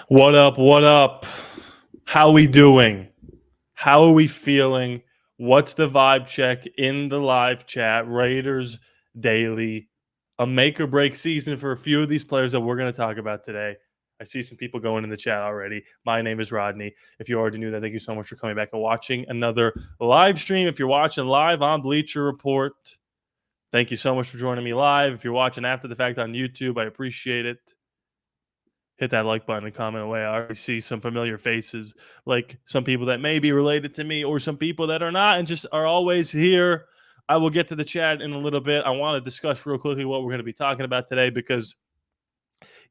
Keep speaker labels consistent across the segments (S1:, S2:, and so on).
S1: What up? What up? How we doing? How are we feeling? What's the vibe check in the live chat? Raiders Daily, a make or break season for a few of these players that we're going to talk about today. I see some people going in the chat already. My name is Rodney. If you already knew that, thank you so much for coming back and watching another live stream. If you're watching live on Bleacher Report, thank you so much for joining me live. If you're watching after the fact on YouTube, I appreciate it. Hit that like button and comment away. I already see some familiar faces, like some people that may be related to me or some people that are not and just are always here. I will get to the chat in a little bit. I want to discuss real quickly what we're going to be talking about today because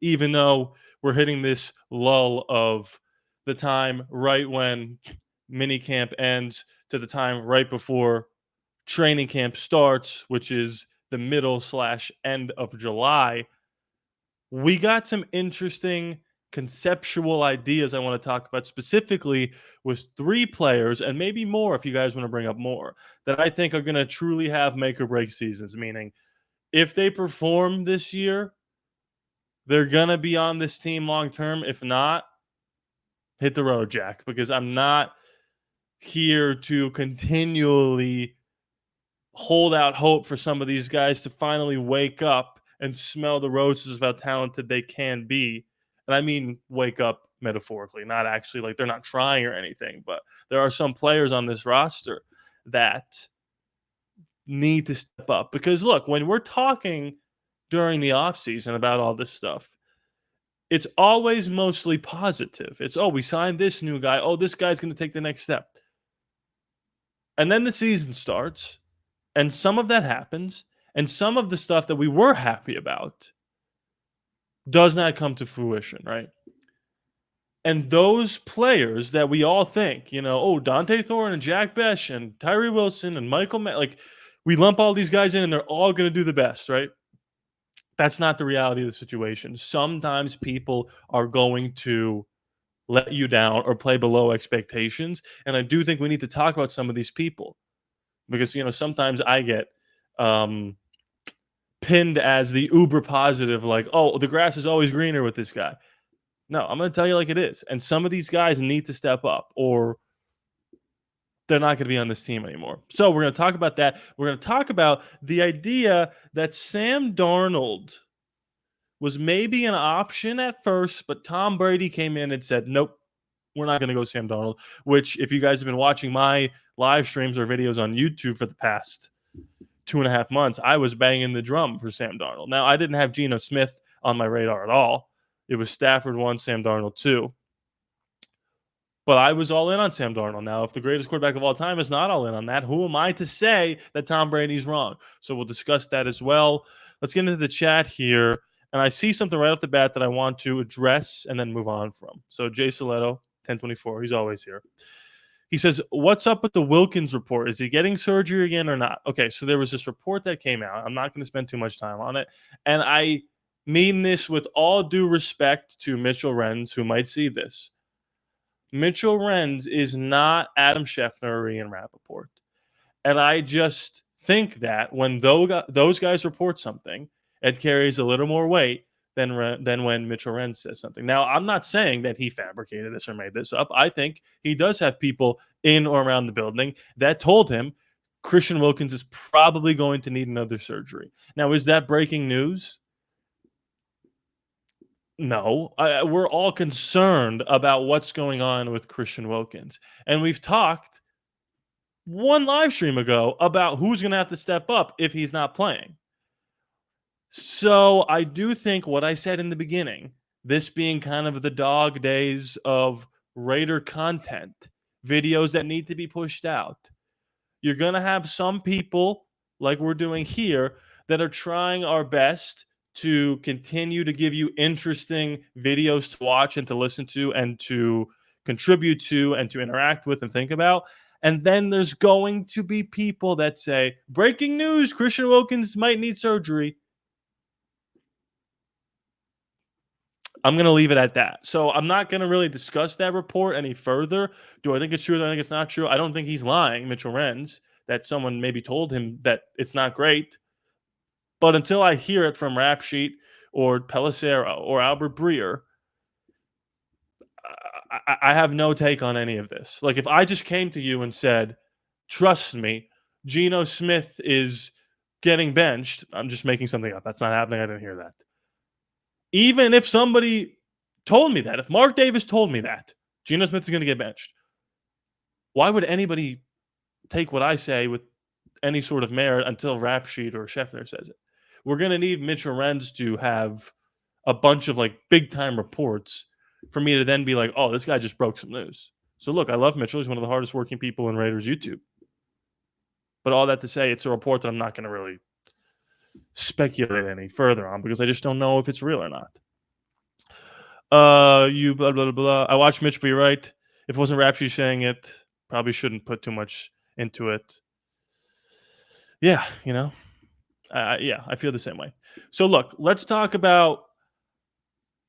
S1: even though we're hitting this lull of the time right when mini camp ends to the time right before training camp starts, which is the middle slash end of July, we got some interesting conceptual ideas I want to talk about specifically with three players and maybe more if you guys want to bring up more that I think are going to truly have make or break seasons. Meaning, if they perform this year, they're going to be on this team long term. If not, hit the road, Jack, because I'm not here to continually hold out hope for some of these guys to finally wake up and smell the roses of how talented they can be. And I mean, wake up metaphorically, not actually like they're not trying or anything, but there are some players on this roster that need to step up. Because look, when we're talking during the offseason about all this stuff, it's always mostly positive. It's, oh, we signed this new guy. Oh, this guy's going to take the next step. And then the season starts and some of that happens, and some of the stuff that we were happy about does not come to fruition, right? And those players that we all think, oh, Dante Thorne and Jack Besh and Tyree Wilson and like we lump all these guys in and they're all going to do the best, right? That's not the reality of the situation. Sometimes people are going to let you down or play below expectations. And I do think we need to talk about some of these people because, sometimes I get um, pinned as the uber positive, like, oh, the grass is always greener with this guy. No, I'm going to tell you like it is. And some of these guys need to step up or they're not going to be on this team anymore. So we're going to talk about that. We're going to talk about the idea that Sam Darnold was maybe an option at first, but Tom Brady came in and said, nope, we're not going to go Sam Darnold, which if you guys have been watching my live streams or videos on YouTube for the past 2.5 months, I was banging the drum for Sam Darnold. Now, I didn't have Geno Smith on my radar at all. It was Stafford 1, Sam Darnold 2. But I was all in on Sam Darnold. Now, if the greatest quarterback of all time is not all in on that, who am I to say that Tom Brady's wrong? So we'll discuss that as well. Let's get into the chat here. And I see something right off the bat that I want to address and then move on from. So Jay Saletto, 1024, he's always here. He says, what's up with the Wilkins report? Is he getting surgery again or not? Okay, so there was this report that came out. I'm not going to spend too much time on it. And I mean this with all due respect to Mitchell Renz, who might see this. Mitchell Renz is not Adam Schefter or Ian Rappaport. And I just think that when those guys report something, it carries a little more weight than when Mitchell Renz says something. Now, I'm not saying that he fabricated this or made this up. I think he does have people in or around the building that told him Christian Wilkins is probably going to need another surgery. Now, is that breaking news? No, we're all concerned about what's going on with Christian Wilkins. And we've talked one live stream ago about who's going to have to step up if he's not playing. So I do think what I said in the beginning, this being kind of the dog days of Raider content, videos that need to be pushed out, you're going to have some people like we're doing here that are trying our best to continue to give you interesting videos to watch and to listen to and to contribute to and to interact with and think about. And then there's going to be people that say, breaking news, Christian Wilkins might need surgery. I'm going to leave it at that. So I'm not going to really discuss that report any further. Do I think it's true? Do I think it's not true? I don't think he's lying, Mitchell Renz, that someone maybe told him that it's not great. But until I hear it from Rap Sheet or Pelissero or Albert Breer, I have no take on any of this. Like, if I just came to you and said, "Trust me, Geno Smith is getting benched," I'm just making something up. That's not happening. I didn't hear that. Even if somebody told me that, if Mark Davis told me that Geno Smith is going to get benched, why would anybody take what I say with any sort of merit until Rap Sheet or Scheffler says it? We're going to need Mitch Lorenz to have a bunch of like big time reports for me to then be like, oh, this guy just broke some news. So look, I love Mitchell. He's one of the hardest working people in Raiders YouTube. But all that to say, it's a report that I'm not going to really speculate any further on because I just don't know if it's real or not. You blah blah blah. I watched Mitch be right. If it wasn't Rapshi saying it, probably shouldn't put too much into it. Yeah, yeah, I feel the same way. So look, let's talk about.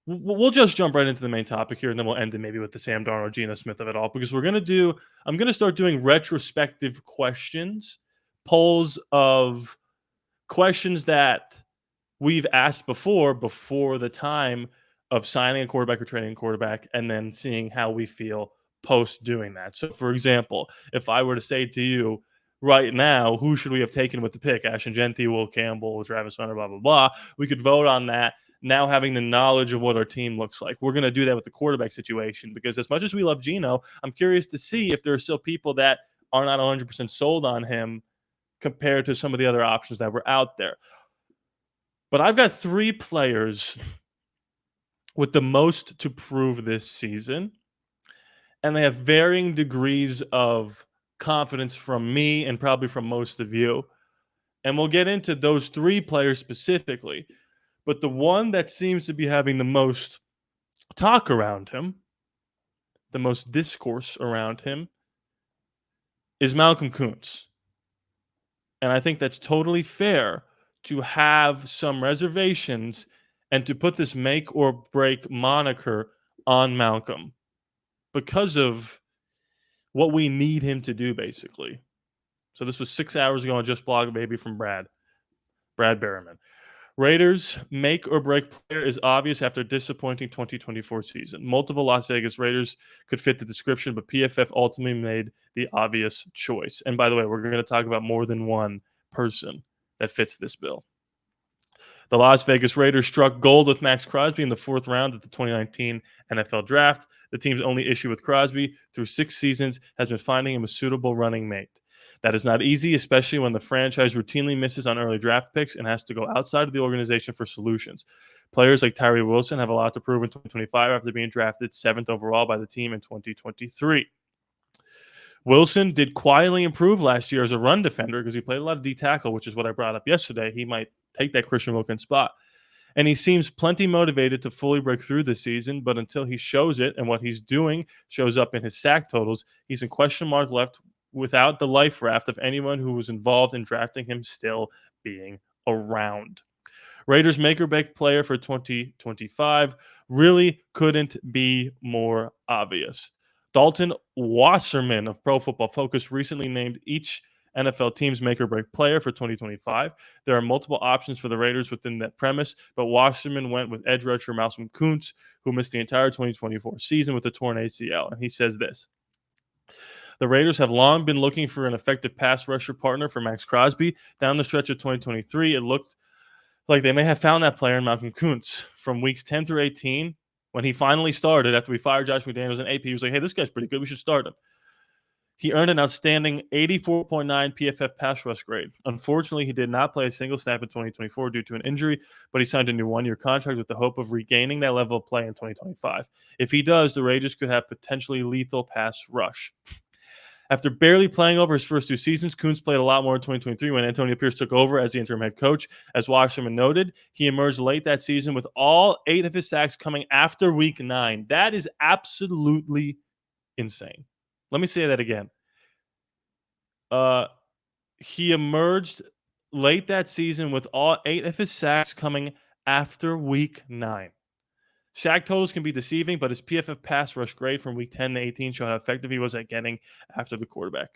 S1: We'll just jump right into the main topic here, and then we'll end it maybe with the Sam Darnold, Geno Smith of it all, because I'm gonna start doing retrospective questions, polls of questions that we've asked before the time of signing a quarterback or trading a quarterback, and then seeing how we feel post doing that. So, for example, if I were to say to you right now, who should we have taken with the pick? Ashton Genty, Will Campbell, Travis Hunter, blah, blah, blah. We could vote on that now having the knowledge of what our team looks like. We're going to do that with the quarterback situation because as much as we love Geno, I'm curious to see if there are still people that are not 100% sold on him compared to some of the other options that were out there. But I've got 3 players with the most to prove this season, and they have varying degrees of confidence from me and probably from most of you. And we'll get into those 3 players specifically. But the one that seems to be having the most talk around him, the most discourse around him, is Malcolm Kuntz. And I think that's totally fair to have some reservations and to put this make or break moniker on Malcolm because of what we need him to do, basically. So this was 6 hours ago on Just Blog Baby from Brad Berriman. Raiders make or break player is obvious after disappointing 2024 season. Multiple Las Vegas Raiders could fit the description, but PFF ultimately made the obvious choice. And by the way, we're going to talk about more than one person that fits this bill. The Las Vegas Raiders struck gold with Max Crosby in the 4th round of the 2019 NFL Draft. The team's only issue with Crosby through 6 seasons has been finding him a suitable running mate. That is not easy, especially when the franchise routinely misses on early draft picks and has to go outside of the organization for solutions. Players like Tyree Wilson have a lot to prove in 2025 after being drafted 7th overall by the team in 2023. Wilson did quietly improve last year as a run defender because he played a lot of D tackle, which is what I brought up yesterday. He might take that Christian Wilkins spot. And he seems plenty motivated to fully break through this season, but until he shows it and what he's doing shows up in his sack totals, he's in question mark left without the life raft of anyone who was involved in drafting him still being around. Raiders make or break player for 2025 really couldn't be more obvious. Dalton Wasserman of Pro Football Focus recently named each NFL team's make or break player for 2025. There are multiple options for the Raiders within that premise, but Wasserman went with edge rusher Malcolm Kuntz, who missed the entire 2024 season with a torn ACL. And he says this: the Raiders have long been looking for an effective pass rusher partner for Max Crosby. Down the stretch of 2023, it looked like they may have found that player in Malcolm Kuntz. From weeks 10 through 18, when he finally started after we fired Josh McDaniels in AP, he was like, hey, this guy's pretty good. We should start him. He earned an outstanding 84.9 PFF pass rush grade. Unfortunately, he did not play a single snap in 2024 due to an injury, but he signed a new 1-year contract with the hope of regaining that level of play in 2025. If he does, the Raiders could have potentially lethal pass rush. After barely playing over his first 2 seasons, Kuntz played a lot more in 2023 when Antonio Pierce took over as the interim head coach. As Wasserman noted, he emerged late that season with all 8 of his sacks coming after week 9. That is absolutely insane. Let me say that again. He emerged late that season with all 8 of his sacks coming after week 9. Sack totals can be deceiving, but his PFF pass rush grade from week 10 to 18 showed how effective he was at getting after the quarterback.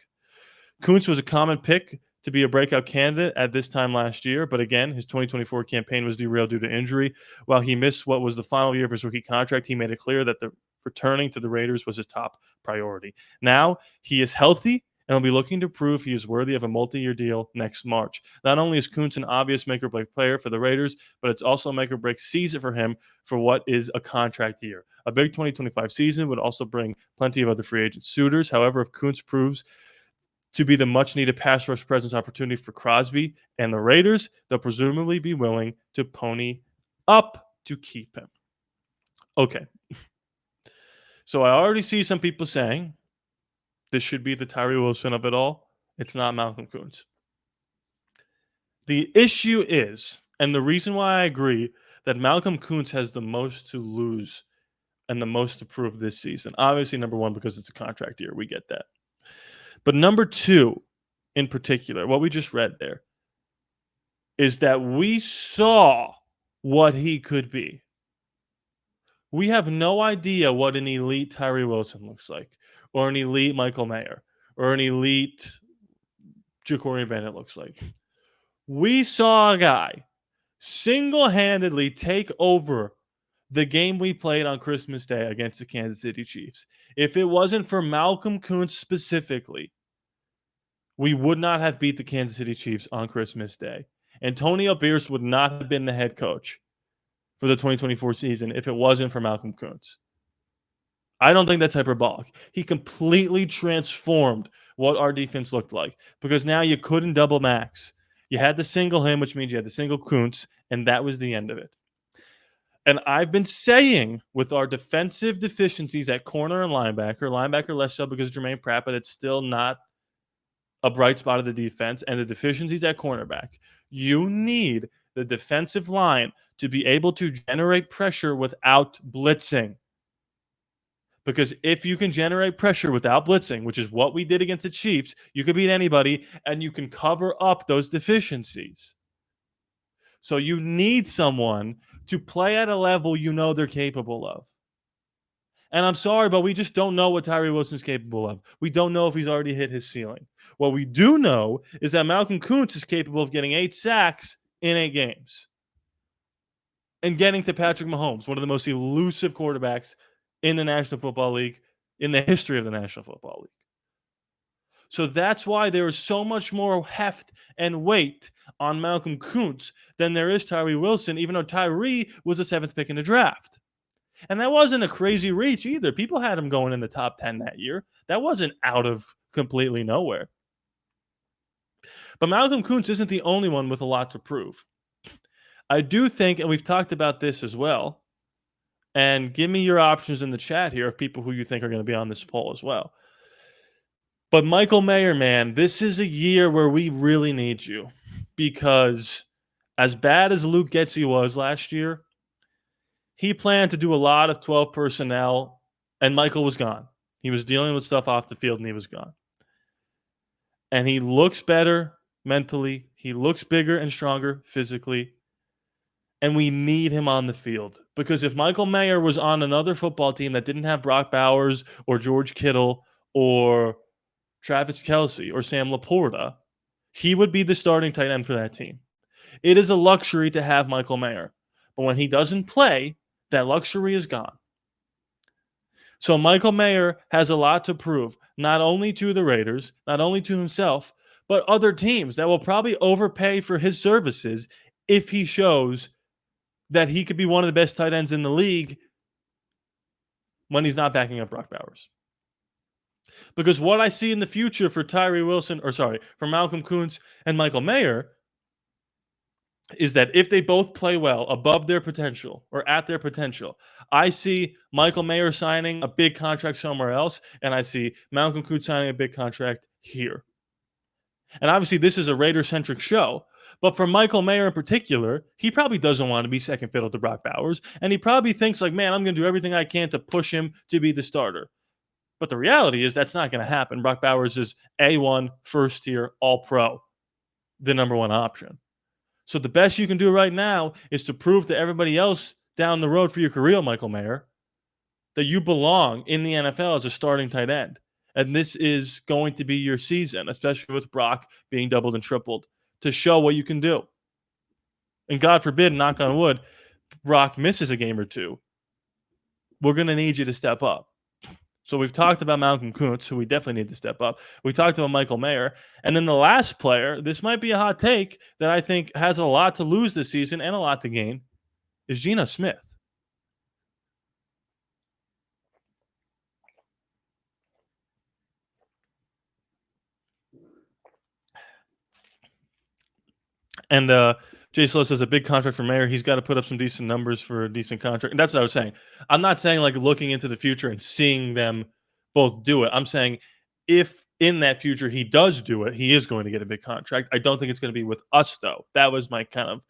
S1: Kuntz was a common pick to be a breakout candidate at this time last year, but again, his 2024 campaign was derailed due to injury. While he missed what was the final year of his rookie contract, he made it clear that the returning to the Raiders was his top priority. Now he is healthy and will be looking to prove he is worthy of a multi-year deal next March. Not only is Kuntz an obvious make-or-break player for the Raiders, but it's also a make-or-break season for him for what is a contract year. A big 2025 season would also bring plenty of other free agent suitors. However, if Kuntz proves to be the much-needed pass rush presence opportunity for Crosby and the Raiders, they'll presumably be willing to pony up to keep him. Okay. So I already see some people saying this should be the Tyree Wilson of it all. It's not Malcolm Kuntz. The issue is, and the reason why I agree, that Malcolm Kuntz has the most to lose and the most to prove this season. Obviously, number one, because it's a contract year. We get that. But number two, in particular, what we just read there, is that we saw what he could be. We have no idea what an elite Tyree Wilson looks like, or an elite Michael Mayer, or an elite Ja'Cory Bennett looks like. We saw a guy single-handedly take over the game we played on Christmas Day against the Kansas City Chiefs. If it wasn't for Malcolm Kuntz specifically, we would not have beat the Kansas City Chiefs on Christmas Day. Antonio Pierce would not have been the head coach for the 2024 season if it wasn't for Malcolm Kuntz. I don't think that's hyperbolic. He completely transformed what our defense looked like because now you couldn't double max. You had to single him, which means you had to single Kuntz, and that was the end of it. And I've been saying with our defensive deficiencies at corner and linebacker less so because of Jermaine Pratt, but it's still not a bright spot of the defense, and the deficiencies at cornerback. You need the defensive line to be able to generate pressure without blitzing. Because if you can generate pressure without blitzing, which is what we did against the Chiefs, you can beat anybody and you can cover up those deficiencies. So you need someone to play at a level you know they're capable of. And I'm sorry, but we just don't know what Tyree Wilson's capable of. We don't know if he's already hit his ceiling. What we do know is that Malcolm Kuntz is capable of getting 8 sacks in 8 games and getting to Patrick Mahomes, one of the most elusive quarterbacks in the National Football League, in the history of the National Football League. So that's why there is so much more heft and weight on Malcolm Kuntz than there is Tyree Wilson, even though Tyree was the 7th pick in the draft. And that wasn't a crazy reach either. People had him going in the top 10 that year. That wasn't out of completely nowhere. But Malcolm Kuntz isn't the only one with a lot to prove. I do think, and we've talked about this as well, and give me your options in the chat here of people who you think are going to be on this poll as well. But Michael Mayer, man, this is a year where we really need you because as bad as Luke Getsy was last year, he planned to do a lot of 12 personnel, and Michael was gone. He was dealing with stuff off the field, and he was gone. And he looks better mentally. He looks bigger and stronger physically. And we need him on the field. Because if Michael Mayer was on another football team that didn't have Brock Bowers or George Kittle or Travis Kelce or Sam Laporta, he would be the starting tight end for that team. It is a luxury to have Michael Mayer. But when he doesn't play, that luxury is gone. So Michael Mayer has a lot to prove, not only to the Raiders, not only to himself, but other teams that will probably overpay for his services if he shows that he could be one of the best tight ends in the league when he's not backing up Brock Bowers. Because what I see in the future for for Malcolm Kuntz and Michael Mayer is that if they both play well above their potential or at their potential, I see Michael Mayer signing a big contract somewhere else, and I see Malcolm Kuntz signing a big contract here. And obviously, this is a Raider-centric show, but for Michael Mayer in particular, he probably doesn't want to be second fiddle to Brock Bowers, and he probably thinks like, man, I'm going to do everything I can to push him to be the starter. But the reality is that's not going to happen. Brock Bowers is A1, first-tier, all-pro, the number one option. So the best you can do right now is to prove to everybody else down the road for your career, Michael Mayer, that you belong in the NFL as a starting tight end. And this is going to be your season, especially with Brock being doubled and tripled, to show what you can do. And God forbid, knock on wood, Brock misses a game or two. We're going to need you to step up. So we've talked about Malcolm Kuntz, who we definitely need to step up. We talked about Michael Mayer. And then the last player, this might be a hot take that I think has a lot to lose this season and a lot to gain, is Geno Smith. And Jay Slow says a big contract for Mayer. He's got to put up some decent numbers for a decent contract. And that's what I was saying. I'm not saying like looking into the future and seeing them both do it. I'm saying if in that future he does do it, he is going to get a big contract. I don't think it's going to be with us, though. That was my kind of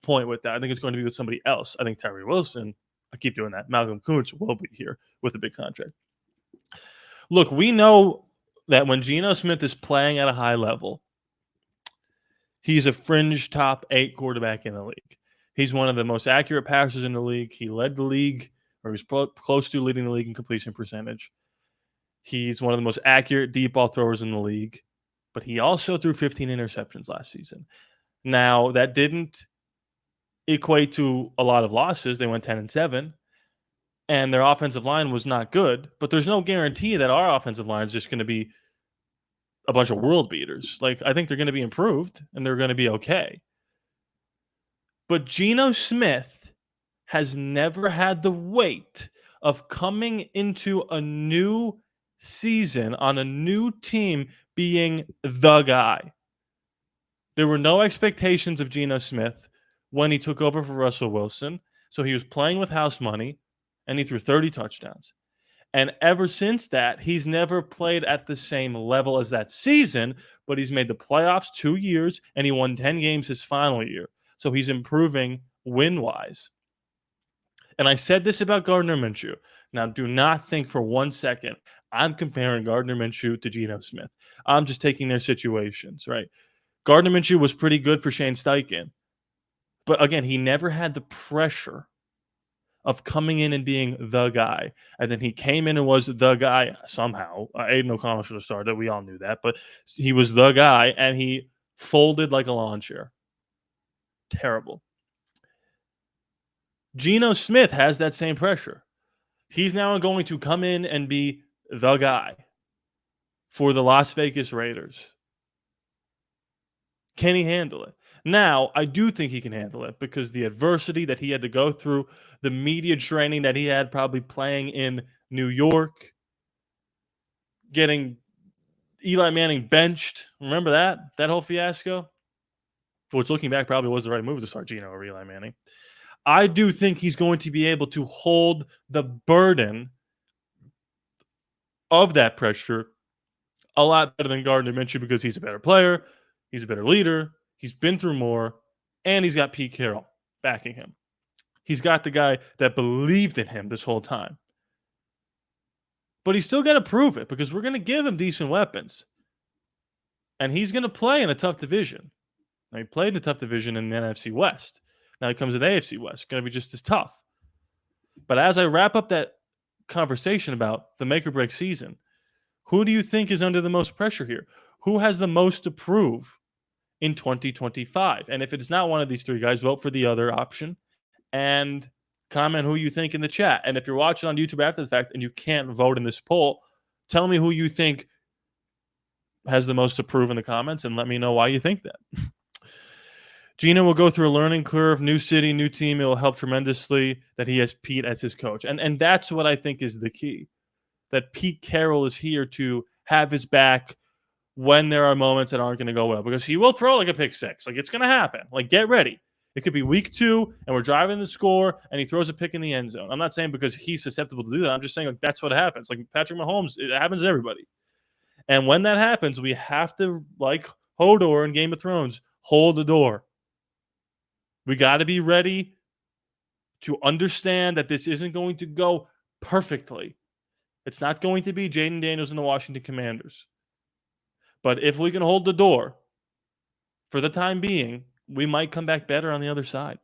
S1: point with that. I think it's going to be with somebody else. I think Tyree Wilson, I keep doing that. Malcolm Kuntz will be here with a big contract. Look, we know that when Geno Smith is playing at a high level, he's a fringe top 8 quarterback in the league. He's one of the most accurate passers in the league. He led the league, or he's close to leading the league in completion percentage. He's one of the most accurate deep ball throwers in the league. But he also threw 15 interceptions last season. Now, that didn't equate to a lot of losses. They went 10-7, and their offensive line was not good. But there's no guarantee that our offensive line is just going to be a bunch of world beaters. Like, I think they're going to be improved, and they're going to be okay. But Geno Smith has never had the weight of coming into a new season on a new team being the guy. There were no expectations of Geno Smith when he took over for Russell Wilson. So he was playing with house money, and he threw 30 touchdowns. And ever since that, he's never played at the same level as that season, but he's made the playoffs 2 years, and he won 10 games his final year. So he's improving win-wise. And I said this about Gardner Minshew. Now, do not think for 1 second I'm comparing Gardner Minshew to Geno Smith. I'm just taking their situations, right? Gardner Minshew was pretty good for Shane Steichen. But again, he never had the pressure of coming in and being the guy. And then he came in and was the guy somehow. Aiden O'Connell should have started. We all knew that. But he was the guy, and he folded like a lawn chair. Terrible. Geno Smith has that same pressure. He's now going to come in and be the guy for the Las Vegas Raiders. Can he handle it? Now, I do think he can handle it because the adversity that he had to go through, the media training that he had probably playing in New York, getting Eli Manning benched. Remember that? That whole fiasco? Which, looking back, probably was the right move to start Geno over Eli Manning. I do think he's going to be able to hold the burden of that pressure a lot better than Gardner Minshew because he's a better player, he's a better leader, he's been through more, and he's got Pete Carroll backing him. He's got the guy that believed in him this whole time. But he's still got to prove it because we're going to give him decent weapons. And he's going to play in a tough division. Now, he played in a tough division in the NFC West. Now he comes to the AFC West. It's going to be just as tough. But as I wrap up that conversation about the make or break season, who do you think is under the most pressure here? Who has the most to prove in 2025? And if it's not one of these three guys, vote for the other option and comment who you think in the chat. And if you're watching on YouTube after the fact and you can't vote in this poll, tell me who you think has the most to prove in the comments and let me know why you think that. Geno will go through a learning curve, new city, new team. It will help tremendously that he has Pete as his coach. And that's what I think is the key, that Pete Carroll is here to have his back when there are moments that aren't going to go well, because he will throw like a pick six. Like, it's going to happen. Like, get ready. It could be week 2 and we're driving the score and he throws a pick in the end zone. I'm not saying because he's susceptible to do that. I'm just saying like that's what happens. Like Patrick Mahomes, it happens to everybody. And when that happens, we have to, like Hodor in Game of Thrones, hold the door. We got to be ready to understand that this isn't going to go perfectly. It's not going to be Jaden Daniels and the Washington Commanders. But if we can hold the door for the time being, we might come back better on the other side.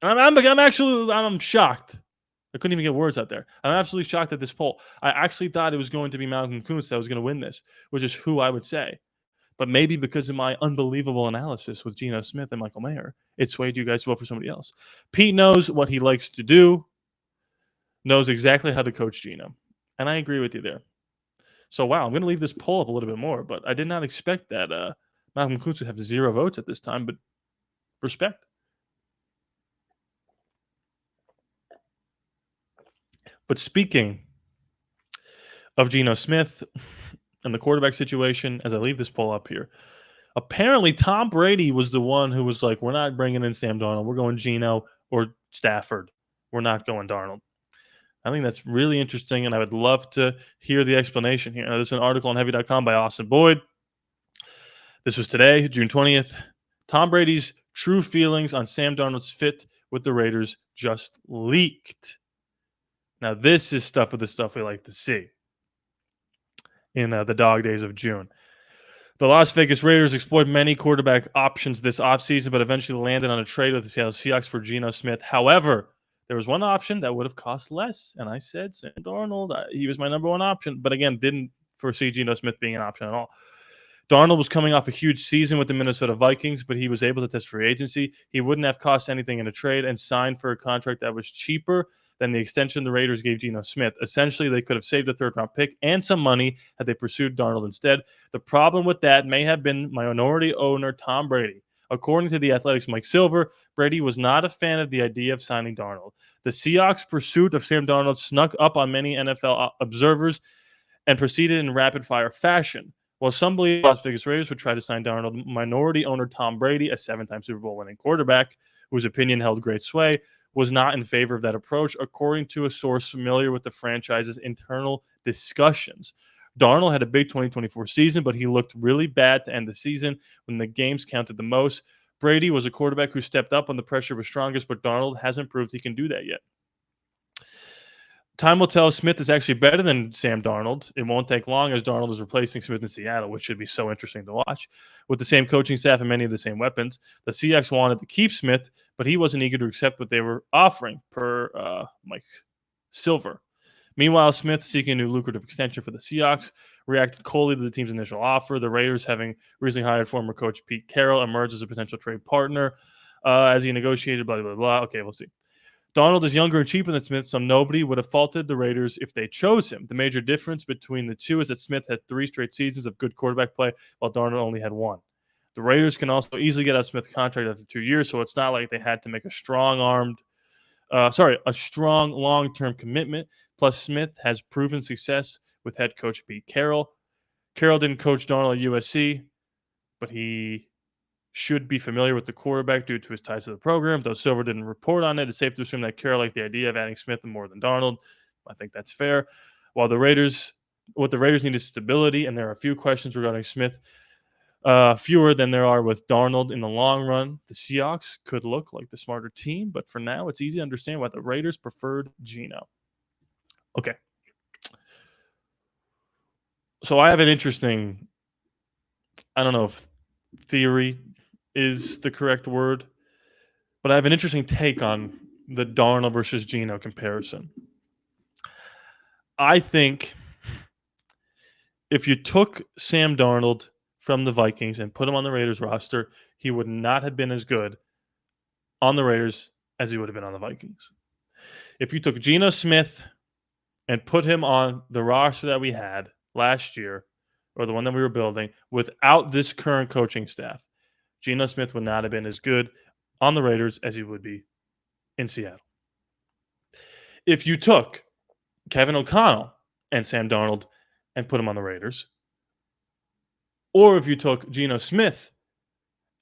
S1: And I'm shocked I couldn't even get words out there. I'm absolutely shocked at this poll. I actually thought it was going to be Malcolm Kuntz that was going to win this, which is who I would say. But maybe because of my unbelievable analysis with Geno Smith and Michael Mayer, it swayed you guys to vote for somebody else. Pete knows what he likes to do, knows exactly how to coach Geno. And I agree with you there. So, wow, I'm going to leave this poll up a little bit more, but I did not expect that Malcolm Kuntz would have 0 votes at this time, but respect. But speaking of Geno Smith and the quarterback situation, as I leave this poll up here, apparently Tom Brady was the one who was like, we're not bringing in Sam Darnold. We're going Geno or Stafford. We're not going Darnold. I think that's really interesting, and I would love to hear the explanation here. Now, this is an article on Heavy.com by Austin Boyd. This was today, June 20th. Tom Brady's true feelings on Sam Darnold's fit with the Raiders just leaked. Now, this is stuff of the stuff we like to see in the dog days of June. The Las Vegas Raiders explored many quarterback options this offseason, but eventually landed on a trade with the Seattle Seahawks for Geno Smith. However, there was one option that would have cost less, and I said Sam Darnold. He was my number one option, but again, didn't foresee Geno Smith being an option at all. Darnold was coming off a huge season with the Minnesota Vikings, but he was able to test free agency. He wouldn't have cost anything in a trade and signed for a contract that was cheaper than the extension the Raiders gave Geno Smith. Essentially, they could have saved a third-round pick and some money had they pursued Darnold instead. The problem with that may have been minority owner Tom Brady. According to The Athletic's Mike Silver, Brady was not a fan of the idea of signing Darnold. The Seahawks' pursuit of Sam Darnold snuck up on many NFL observers and proceeded in rapid-fire fashion. While some believe Las Vegas Raiders would try to sign Darnold, minority owner Tom Brady, a 7-time Super Bowl winning quarterback, whose opinion held great sway, was not in favor of that approach, according to a source familiar with the franchise's internal discussions. Darnold had a big 2024 season, but he looked really bad to end the season when the games counted the most. Brady was a quarterback who stepped up when the pressure was strongest, but Darnold hasn't proved he can do that yet. Time will tell. Smith is actually better than Sam Darnold. It won't take long as Darnold is replacing Smith in Seattle, which should be so interesting to watch. With the same coaching staff and many of the same weapons, the Seahawks wanted to keep Smith, but he wasn't eager to accept what they were offering, per Mike Silver. Meanwhile, Smith, seeking a new lucrative extension for the Seahawks, reacted coldly to the team's initial offer. The Raiders, having recently hired former coach Pete Carroll, emerged as a potential trade partner as he negotiated, blah, blah, blah. Okay, we'll see. Donald is younger and cheaper than Smith, so nobody would have faulted the Raiders if they chose him. The major difference between the two is that Smith had 3 straight seasons of good quarterback play, while Darnold only had 1. The Raiders can also easily get out Smith's contract after 2 years, so it's not like they had to make a strong long-term commitment. Plus, Smith has proven success with head coach Pete Carroll. Carroll didn't coach Darnold at USC, but he should be familiar with the quarterback due to his ties to the program. Though Silver didn't report on it, it's safe to assume that Carroll liked the idea of adding Smith more than Darnold. I think that's fair. What the Raiders need is stability, and there are a few questions regarding Smith, fewer than there are with Darnold in the long run. The Seahawks could look like the smarter team, but for now, it's easy to understand why the Raiders preferred Geno. Okay. So I have an interesting, I don't know if theory is the correct word, but I have an interesting take on the Darnold versus Geno comparison. I think if you took Sam Darnold from the Vikings and put him on the Raiders roster, he would not have been as good on the Raiders as he would have been on the Vikings. If you took Geno Smith and put him on the roster that we had last year, or the one that we were building, without this current coaching staff, Geno Smith would not have been as good on the Raiders as he would be in Seattle. If you took Kevin O'Connell and Sam Darnold and put him on the Raiders, or if you took Geno Smith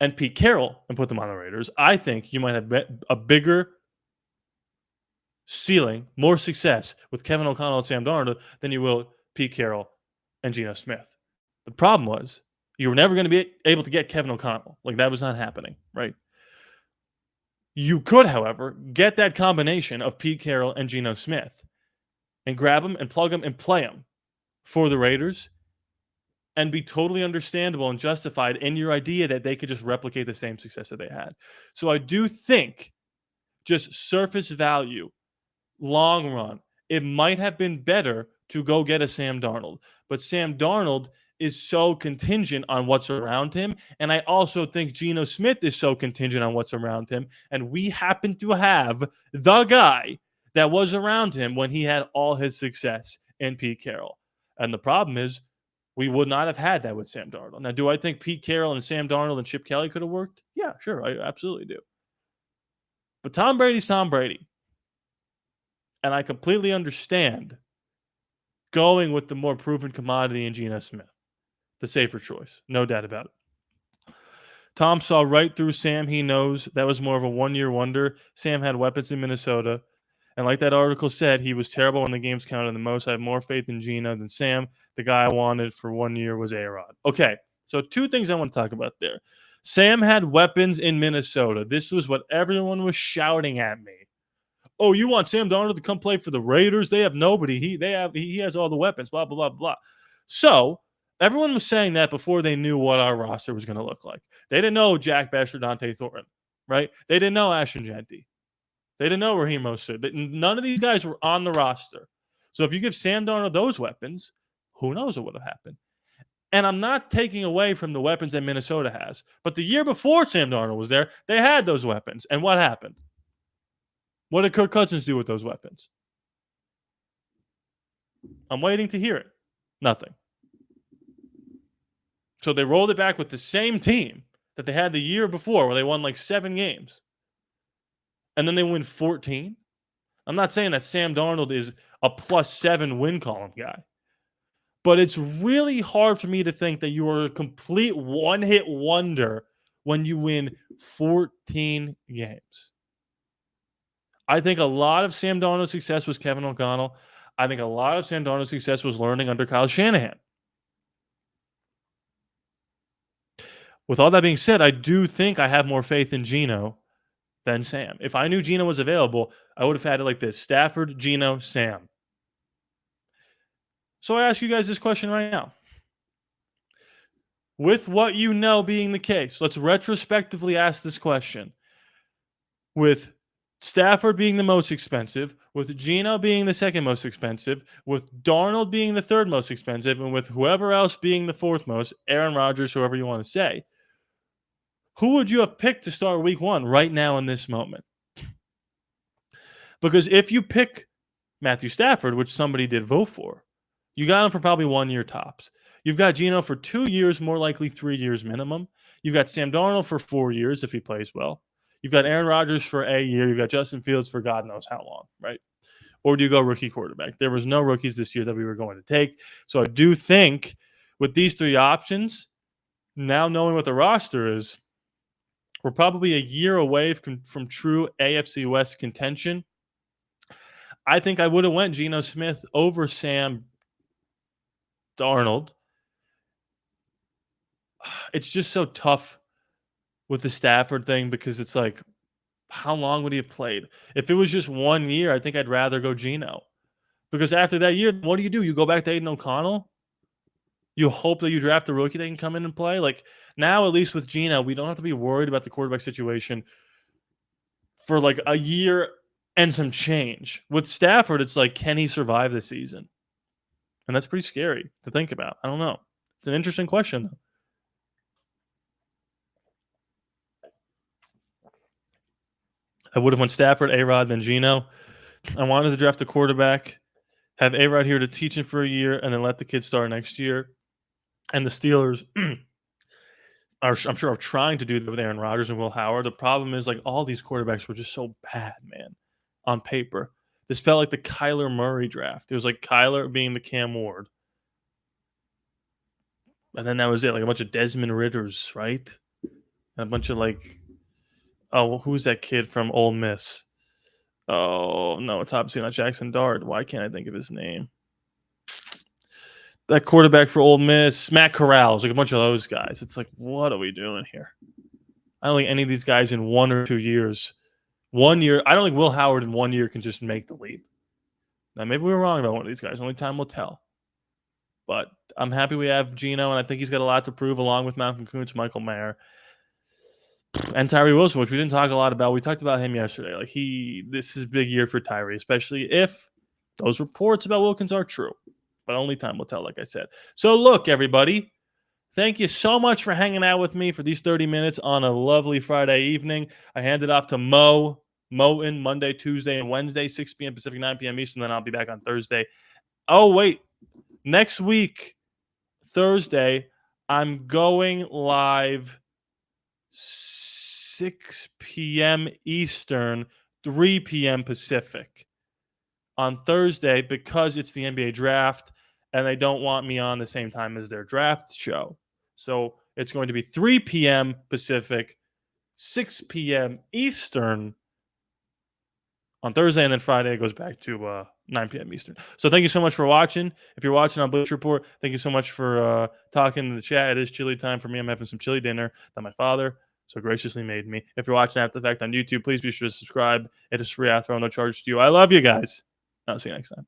S1: and Pete Carroll and put them on the Raiders, I think you might have a bigger ceiling, more success with Kevin O'Connell and Sam Darnold than you will Pete Carroll and Geno Smith. The problem was you were never going to be able to get Kevin O'Connell. Like, that was not happening, right? You could, however, get that combination of Pete Carroll and Geno Smith and grab them and plug them and play them for the Raiders and be totally understandable and justified in your idea that they could just replicate the same success that they had. So I do think, just surface value, long run, it might have been better to go get a Sam Darnold. But Sam Darnold is so contingent on what's around him. And I also think Geno Smith is so contingent on what's around him. And we happen to have the guy that was around him when he had all his success in Pete Carroll. And the problem is, we would not have had that with Sam Darnold. Now, do I think Pete Carroll and Sam Darnold and Chip Kelly could have worked? Yeah, sure. I absolutely do. But Tom Brady's Tom Brady. And I completely understand going with the more proven commodity in Geno Smith, the safer choice. No doubt about it. Tom saw right through Sam. He knows that was more of a one-year wonder. Sam had weapons in Minnesota. And like that article said, he was terrible when the games counted the most. I have more faith in Geno than Sam. The guy I wanted for 1 year was A-Rod. Okay, so two things I want to talk about there. Sam had weapons in Minnesota. This was what everyone was shouting at me. Oh, you want Sam Darnold to come play for the Raiders? They have nobody. He has all the weapons, blah, blah, blah, blah. So everyone was saying that before they knew what our roster was going to look like. They didn't know Jack Bech or Dante Thornton, right? They didn't know Ashton Genty. They didn't know Raheem Mostert. None of these guys were on the roster. So if you give Sam Darnold those weapons, who knows what would have happened? And I'm not taking away from the weapons that Minnesota has. But the year before Sam Darnold was there, they had those weapons. And what happened? What did Kirk Cousins do with those weapons? I'm waiting to hear it. Nothing. So they rolled it back with the same team that they had the year before where they won like 7 games. And then they win 14. I'm not saying that Sam Darnold is a +7 win column guy. But it's really hard for me to think that you are a complete one-hit wonder when you win 14 games. I think a lot of Sam Darnold's success was Kevin O'Connell. I think a lot of Sam Darnold's success was learning under Kyle Shanahan. With all that being said, I do think I have more faith in Geno than Sam. If I knew Geno was available, I would have had it like this: Stafford, Geno, Sam. So I ask you guys this question right now. With what you know being the case, let's retrospectively ask this question. With Stafford being the most expensive, with Geno being the second most expensive, with Darnold being the third most expensive, and with whoever else being the fourth most, Aaron Rodgers, whoever you want to say, who would you have picked to start week 1 right now in this moment? Because if you pick Matthew Stafford, which somebody did vote for, you got him for probably 1 year tops. You've got Geno for 2 years, more likely 3 years minimum. You've got Sam Darnold for 4 years if he plays well. You've got Aaron Rodgers for a year. You've got Justin Fields for God knows how long, right? Or do you go rookie quarterback? There was no rookies this year that we were going to take. So I do think with these 3 options, now knowing what the roster is, we're probably a year away from true AFC West contention. I think I would have went Geno Smith over Sam Darnold. It's just so tough with the Stafford thing because it's like, how long would he have played? If it was just 1 year, I think I'd rather go Geno. Because after that year, what do? You go back to Aiden O'Connell? You hope that you draft a rookie that can come in and play? Like, now, at least with Geno, we don't have to be worried about the quarterback situation for like a year and some change. With Stafford, it's like, can he survive the season? And that's pretty scary to think about. I don't know. It's an interesting question. I would have went Stafford, A-Rod, then Geno. I wanted to draft a quarterback, have A-Rod here to teach him for a year, and then let the kid start next year. And the Steelers I'm sure, are trying to do that with Aaron Rodgers and Will Howard. The problem is, like, all these quarterbacks were just so bad, man, on paper. This felt like the Kyler Murray draft. It was like Kyler being the Cam Ward. And then that was it, like a bunch of Desmond Ritters, right? And a bunch of like, oh, who's that kid from Ole Miss? Oh, no, it's obviously not Jackson Dart. Why can't I think of his name? That quarterback for Ole Miss, Matt Corral's, like a bunch of those guys. It's like, what are we doing here? I don't think any of these guys in 1 or 2 years, 1 year, I don't think Will Howard in 1 year can just make the leap. Now, maybe we were wrong about one of these guys. Only time will tell. But I'm happy we have Geno, and I think he's got a lot to prove along with Malcolm Kuntz, Michael Mayer. And Tyree Wilson, which we didn't talk a lot about. We talked about him yesterday. Like this is a big year for Tyree, especially if those reports about Wilkins are true. But only time will tell, like I said. So look, everybody, thank you so much for hanging out with me for these 30 minutes on a lovely Friday evening. I hand it off to Moen, Monday, Tuesday, and Wednesday, 6 p.m. Pacific, 9 p.m. Eastern. Then I'll be back on Thursday. Oh, wait. Next week, Thursday, I'm going live 6 p.m. Eastern, 3 p.m. Pacific on Thursday because it's the NBA draft and they don't want me on the same time as their draft show. So it's going to be 3 p.m. Pacific, 6 p.m. Eastern on Thursday, and then Friday it goes back to 9 p.m. Eastern. So thank you so much for watching. If you're watching on Bleach Report, thank you so much for talking in the chat. It is chili time for me. I'm having some chili dinner that my father so graciously made me. If you're watching after the fact on YouTube, please be sure to subscribe. It is free after all, no charge to you. I love you guys. I'll see you next time.